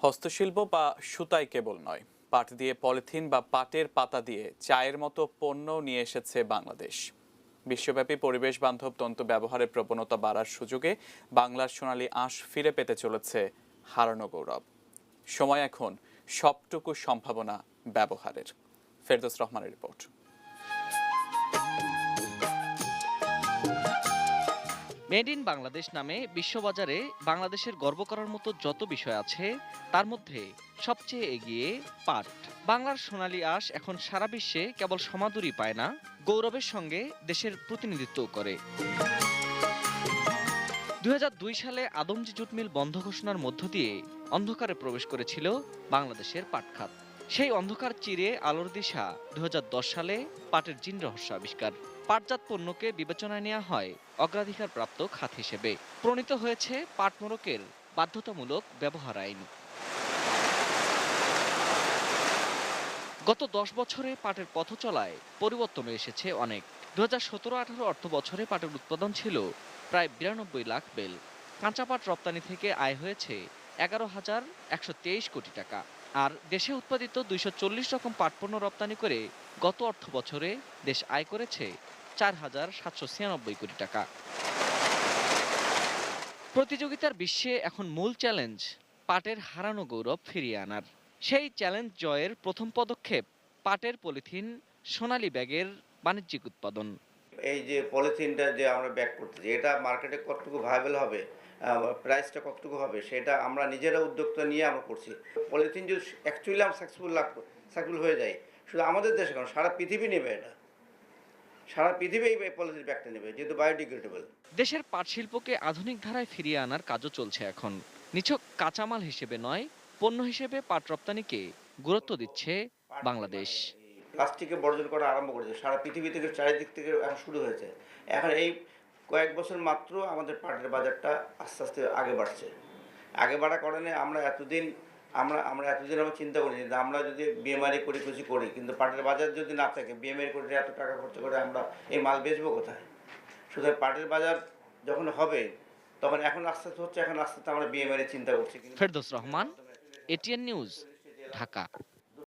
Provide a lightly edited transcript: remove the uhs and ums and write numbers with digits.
হস্তশিল্প বা সুতাই কেবল নয়, পাট দিয়ে পলিথিন বা পাটের পাতা দিয়ে চায়ের মতো পণ্য নিয়ে এসেছে বাংলাদেশ। বিশ্বব্যাপী পরিবেশ বান্ধব তন্তু ব্যবহারের প্রবণতা বাড়ার সুযোগে বাংলার সোনালী আঁশ ফিরে পেতে চলেছে হারানো গৌরব। সময় এখন সবটুকু সম্ভাবনা ব্যবহারের। ফেরদৌস রহমানের রিপোর্ট। মেড ইন বাংলাদেশ নামে বিশ্ববাজারে বাংলাদেশের গর্ব করার মতো যত বিষয় আছে তার মধ্যে সবচেয়ে এগিয়ে পাট। বাংলার সোনালী আঁশ এখন সারা বিশ্বে কেবল সমাদুরই পায় না, গৌরবের সঙ্গে দেশের প্রতিনিধিত্বও করে। ২০০২ সালে আদমজী জুট মিল বন্ধ ঘোষণার মধ্য দিয়ে অন্ধকারে প্রবেশ করেছিল বাংলাদেশের পাট খাত। সেই অন্ধকার চিরে আলোর দিশা ২০১০ সালে পাটের জিন রহস্য আবিষ্কার। পাটজাত পণ্যকে বিবেচনায় নেওয়া হয় অগ্রাধিকারপ্রাপ্ত খাত হিসেবে। প্রণীত হয়েছে পাট মোড়কের বাধ্যতামূলক ব্যবহার আইন। গত ১০ বছরে পাটের পথ চলায় পরিবর্তন এসেছে অনেক। ২০১৭-১৮ অর্থ বছরে পাটের উৎপাদন ছিল প্রায় ৯২ লাখ বেল। কাঁচা পাট রপ্তানি থেকে আয় হয়েছে ১১,১২৩ কোটি টাকা। আর দেশে উৎপাদিত ২৪০ রকম পাট পণ্য রপ্তানি করে গত অর্থ বছরে দেশ আয় করেছে ৪,৭৯৬ কোটি টাকা। প্রতিযোগিতার বিশ্বে এখন মূল চ্যালেঞ্জ পাটের হারানো গৌরব ফিরিয়ে আনার। সেই চ্যালেঞ্জ জয়ের প্রথম পদক্ষেপ পাটের পলিথিন সোনালী ব্যাগের বাণিজ্যিক উৎপাদন। এই যে পলিথিনটা যে আমরা ব্যাক করতেছি, এটা মার্কেটে কতটুকু ভায়াবল হবে, প্রাইসটা কতটুকু হবে, সেটা আমরা নিজেরা উদ্যোক্তা নিয়ে আমরা করছি। পলিথিন যদি অ্যাকচুয়ালি আমরা সাকসেসফুল হয়ে যায়, শুধু আমাদের দেশে কারণ সারা পৃথিবী নেবে, এটা সারা পৃথিবী এই পলিথিন ব্যাগটা নেবে, যেহেতু বায়োডিগ্রেডেবল। দেশের পাট শিল্পকে আধুনিক ধারায় ফিরিয়ে আনার কাজও চলছে এখন। নিছক কাঁচামাল হিসেবে নয়, পণ্য হিসেবে পাট রপ্তানিকে গুরুত্ব দিচ্ছে বাংলাদেশ। প্লাস্টিকে বর্জন করা আরম্ভ করেছে, সারা পৃথিবী থেকে চারিদিক থেকে এখন শুরু হয়েছে। এখন এই কয়েক বছর মাত্র আমাদের পাটের বাজারটা আস্তে আস্তে আগে বাড়ছে। আগে বাড়ার কারণে আমরা এতদিন আমরা চিন্তা করি যে আমরা যদি বিএমআরই করি কিছু করি, কিন্তু পাটের বাজার যদি না থাকে, বিএমআরই করে এত টাকা খরচ করে আমরা এই মাল বেচবো কোথায়? সুতরাং পাটের বাজার যখন হবে তখন এখন আস্তে আস্তে হচ্ছে, এখন আস্তে আস্তে আমরা বিএমআরই চিন্তা করছি। Ferdous Rahman, ATN news, Dhaka.